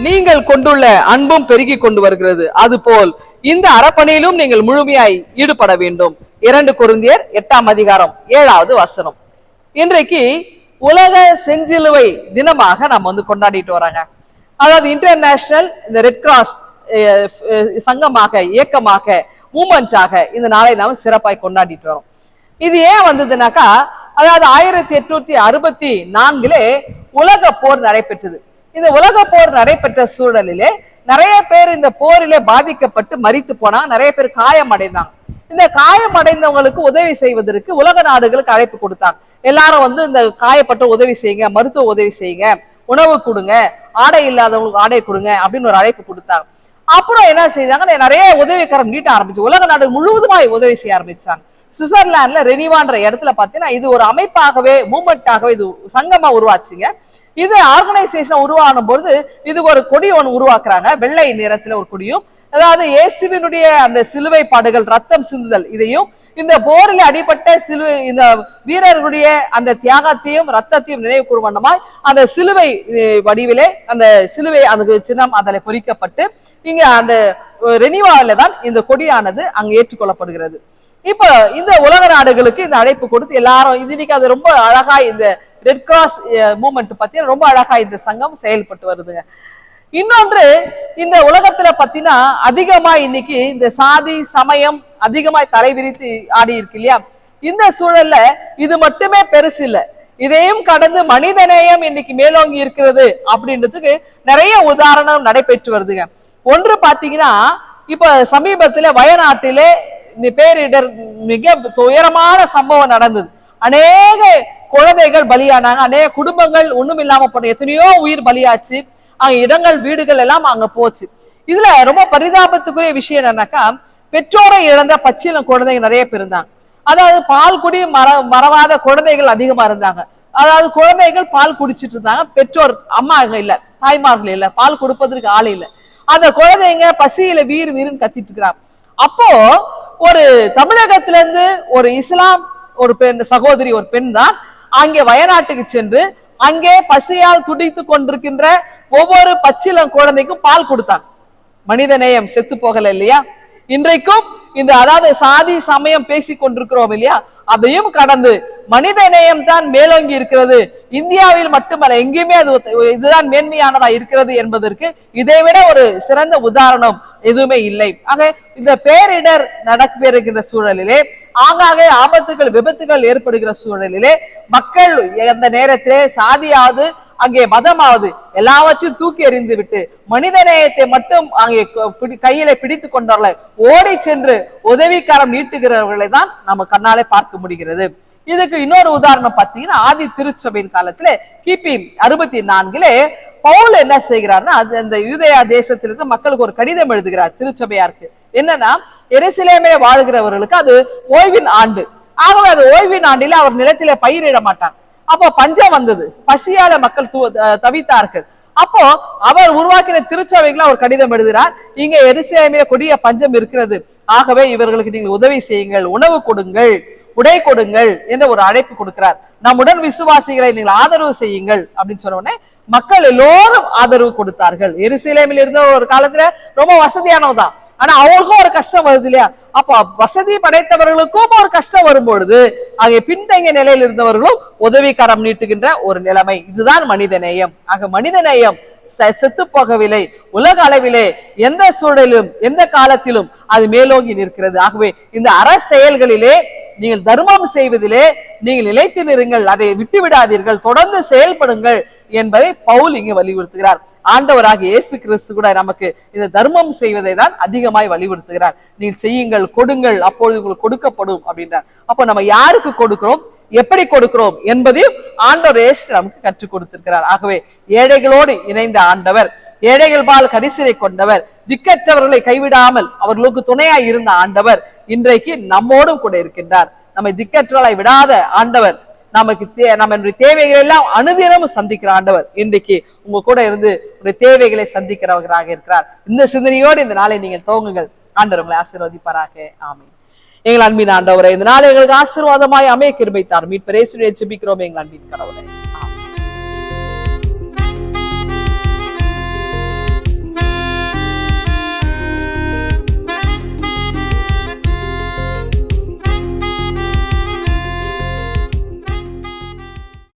நீங்கள் கொண்டுள்ள அன்பும் பெருகி கொண்டு வருகிறது. அதுபோல் இந்த அறப்பணியிலும் நீங்கள் முழுமையாய் ஈடுபட வேண்டும். 2 கொரிந்தியர் 8ஆம் அதிகாரம் 7வது வசனம். இன்றைக்கு உலக செஞ்சிலுவை தினமாக நம்ம கொண்டாடிட்டு வராங்க. அதாவது இன்டர்நேஷனல் இந்த ரெட் கிராஸ் சங்கமாக, இயக்கமாக, மூமெண்டாக இந்த நாளை நாம் சிறப்பாய் கொண்டாடிட்டு வரோம். இது ஏன் வந்ததுனாக்கா, அதாவது 1864 உலக போர் நடைபெற்றது. இந்த உலக போர் நடைபெற்ற சூழலிலே நிறைய பேர் இந்த போரிலே பாதிக்கப்பட்டு மரித்து போனாங்க. நிறைய பேர் காயம் அடைந்தாங்க. இந்த காயம் அடைந்தவங்களுக்கு உதவி செய்வதற்கு உலக நாடுகளுக்கு அழைப்பு கொடுத்தாங்க. எல்லாரும் இந்த காயப்பட்ட உதவி செய்யுங்க, மருத்துவ உதவி செய்யுங்க, உணவு கொடுங்க, ஆடை இல்லாதவங்களுக்கு ஆடை கொடுங்க அப்படின்னு ஒரு அழைப்பு கொடுத்தாங்க. அப்புறம் என்ன செய்தாங்க, நிறைய உதவிக்கரம் நீட்ட ஆரம்பிச்சு உலக நாடு முழுவதுமாய் உதவி செய்ய ஆரம்பிச்சாங்க. சுவிட்சர்லாந்துல ரெனிவான்ற இடத்துல பாத்தீங்கன்னா இது ஒரு அமைப்பாகவே, மூமெண்டாகவே இது சங்கமா உருவாச்சுங்க. இது ஆர்கனைசேஷன் உருவான பொழுது இது ஒரு கொடி ஒன்று உருவாக்குறாங்க, வெள்ளை நிறத்துல ஒரு கொடியும். அதாவது இயேசுவினுடைய அந்த சிலுவை பாடுகள், ரத்தம் சிந்துதல், இதையும் இந்த போரில் அடிபட்ட சிலுவை, இந்த வீரர்களுடைய அந்த தியாகத்தையும் ரத்தத்தையும் நினைவு கூறும் வண்ணமாய் அந்த சிலுவை வடிவிலே அந்த சிலுவை அந்த சின்னம் அதில் பொறிக்கப்பட்டு இங்க அந்த ரெனிவாவில தான் இந்த கொடியானது அங்கு ஏற்றுக்கொள்ளப்படுகிறது. இப்ப இந்த உலக நாடுகளுக்கு இந்த அழைப்பு கொடுத்து எல்லாரும் இன்னைக்கு அது ரொம்ப அழகா இந்த ரெட் கிராஸ் மூவ்மெண்ட் பத்தி ரொம்ப அழகா இந்த சங்கம் செயல்பட்டு வருதுங்க. இன்னொன்று, இந்த உலகத்துல பத்தினா அதிகமா இன்னைக்கு இந்த சாதி சமயம் அதிகமாய் தலைவிரித்து ஆடி இருக்கு இல்லையா? இந்த சூழல்ல இது மட்டுமே பெருசு இல்ல, இதையும் கடந்து மனிதநேயம் இன்னைக்கு மேலோங்கி இருக்கிறது அப்படின்றதுக்கு நிறைய உதாரணம் நடைபெற்று வருதுங்க. ஒன்று பாத்தீங்கன்னா, இப்ப சமீபத்துல வயநாட்டிலே பேரிடர் மிக துயரமான சம்பவம் நடந்தது. அநேக குழந்தைகள் பலியானாங்க, அநேக குடும்பங்கள் ஒண்ணும் இல்லாம போன, எத்தனையோ உயிர் பலியாச்சு. அங்க இடங்கள், வீடுகள் எல்லாம் அங்க போச்சு. இதுல ரொம்ப பரிதாபத்துக்குரிய விஷயம் என்னன்னாக்கா, பெற்றோரை இழந்த பச்சிலம் குழந்தைகள் நிறைய பேர் இருந்தாங்க. அதாவது பால் குடி மறவாத குழந்தைகள் அதிகமா இருந்தாங்க. அதாவது குழந்தைகள் பால் குடிச்சிட்டு இருந்தாங்க, பெற்றோர் அம்மா இல்ல, தாய்மார்கள் இல்ல, பால் கொடுப்பதற்கு ஆள் இல்ல. அந்த குழந்தைங்க பசியில வீர் வீருன்னு கத்திட்டு இருக்கிறாங்க. அப்போ ஒரு தமிழகத்தில இருந்து ஒரு இஸ்லாம் ஒரு பெண் சகோதரி, ஒரு பெண் தான் அங்கே வயநாட்டுக்கு சென்று அங்கே பசியால் துடித்து கொண்டிருக்கின்ற ஒவ்வொரு பச்சிலம் குழந்தைக்கும் பால் கொடுத்தாங்க. மனித நேயம் செத்து போகல இல்லையா? இன்றைக்கும் இந்த அதாவது சாதி சமயம் பேசி கொண்டிருக்கிறோம் இல்லையா, அதையும் கடந்து மனித நேயம் தான் மேலோங்கி இருக்கிறது. இந்தியாவில் மட்டுமல்ல, எங்கேயுமே அது இதுதான் மேன்மையானதா இருக்கிறது என்பதற்கு இதைவிட ஒரு சிறந்த உதாரணம் எதுவுமே இல்லை. ஆக இந்த பேரிடர் நடக்கிற சூழலிலே, ஆங்காங்கே ஆபத்துகள் விபத்துகள் ஏற்படுகிற சூழலிலே மக்கள் அந்த நேரத்திலே சாதியாவது அங்கே மதமாவது எல்லாவற்றையும் தூக்கி எறிந்து விட்டு மனித நேயத்தை மட்டும் அங்கே கையில பிடித்து கொண்டவர்களை ஓடி சென்று உதவிக்காரம் நீட்டுகிறவர்களை தான் நம்ம கண்ணாலே பார்க்க முடிகிறது. இதுக்கு இன்னொரு உதாரணம் பார்த்தீங்கன்னா, ஆதி திருச்சபையின் காலத்துல கிபி 64 பவுல் என்ன செய்கிறார்னா, அந்த யூதேயா தேசத்தில் இருக்கிற மக்களுக்கு ஒரு கடிதம் எழுதுகிறார் திருச்சபையாருக்கு. என்னன்னா, எருசலேமே வாழ்கிறவர்களுக்கு அது ஓய்வின் ஆண்டு. ஆகவே அது ஓய்வின் ஆண்டில அவர் நிலத்திலே பயிரிட மாட்டார். அப்போ பஞ்சம் வந்தது, பசியால மக்கள் தவித்தார்கள். அப்போ அவர் உருவாக்கின திருச்சபைகளை அவர் கடிதம் எழுதுகிறார், இங்க எருசலேமிலே கொடிய பஞ்சம் இருக்கிறது, ஆகவே இவர்களுக்கு நீங்கள் உதவி செய்யுங்கள், உணவு கொடுங்கள், உடை கொடுங்கள் என்ற ஒரு அழைப்பு கொடுக்கிறார். நம்முடன் விசுவாசிகளை நீங்கள் ஆதரவு செய்யுங்கள் அப்படின்னு சொன்ன உடனே மக்கள் எல்லோரும் ஆதரவு கொடுத்தார்கள். எருசலேமில் இருந்த ஒரு காலத்துல ரொம்ப வசதியானவதான், ஆனா அவங்களுக்கும் ஒரு கஷ்டம் வருது இல்லையா? அப்ப வசதி படைத்தவர்களுக்கும் ஒரு கஷ்டம் வரும்பொழுது அங்கே பின்தங்கிய நிலையில் இருந்தவர்களும் உதவிக்கரம் நீட்டுகின்ற ஒரு நிலைமை. இதுதான் மனித நேயம். ஆக மனித நேயம் செத்து போகவில்லை, உலக அளவிலே எந்த சூழலிலும் எந்த காலத்திலும் அது மேலோங்கி நிற்கிறது. ஆகவே இந்த செயல்களிலே நீங்கள் தர்மம் செய்வதிலே நீங்கள் நிலைத்து நிறுங்கள், அதை விட்டு விடாதீர்கள், தொடர்ந்து செயல்படுங்கள் என்பதை பவுல் இங்கு வலியுறுத்துகிறார். ஆண்டவராக இயேசு கிறிஸ்து கூட நமக்கு இந்த தர்மம் செய்வதை தான் அதிகமாய் வலியுறுத்துகிறார். நீங்கள் செய்யுங்கள், கொடுங்கள், அப்பொழுது உங்களுக்கு கொடுக்கப்படும் அப்படின்றார். அப்போ நம்ம யாருக்கு கொடுக்கிறோம், எப்படி கொடுக்கிறோம் என்பதையும் ஆண்டவர் இயேசு நமக்கு கற்றுக் கொடுத்திருக்கிறார். ஆகவே ஏழைகளோடு இணைந்த ஆண்டவர், ஏழைகள் பால் கரிசனை கொண்டவர், திக்கற்றவர்களை கைவிடாமல் அவர்களுக்கு துணையாய் இருந்த ஆண்டவர் இன்றைக்கு நம்மோடும் கூட இருக்கின்றார். நம்மை திக்கற்றவர்களை விடாத ஆண்டவர், நமக்கு நம்மளுடைய தேவைகள் எல்லாம் அனுதினமும் சந்திக்கிற ஆண்டவர் இன்றைக்கு உங்க கூட இருந்து உங்களுடைய தேவைகளை சந்திக்கிறவராக இருக்கிறார். இந்த சிந்தனையோடு இந்த நாளை நீங்கள் துவங்குங்கள். ஆண்டவர் உங்களை ஆசீர்வதிப்பாராக. ஆமென். எங்கள் அன்பின் ஆண்டவரை, இந்த நாள் எங்களுக்கு ஆசீர்வாதமாய் அமைய கிருபை தாரும். மீட்பர் இயேசுவை ஜெபிக்கிறோம் எங்கள் அன்பின் கடவுளே.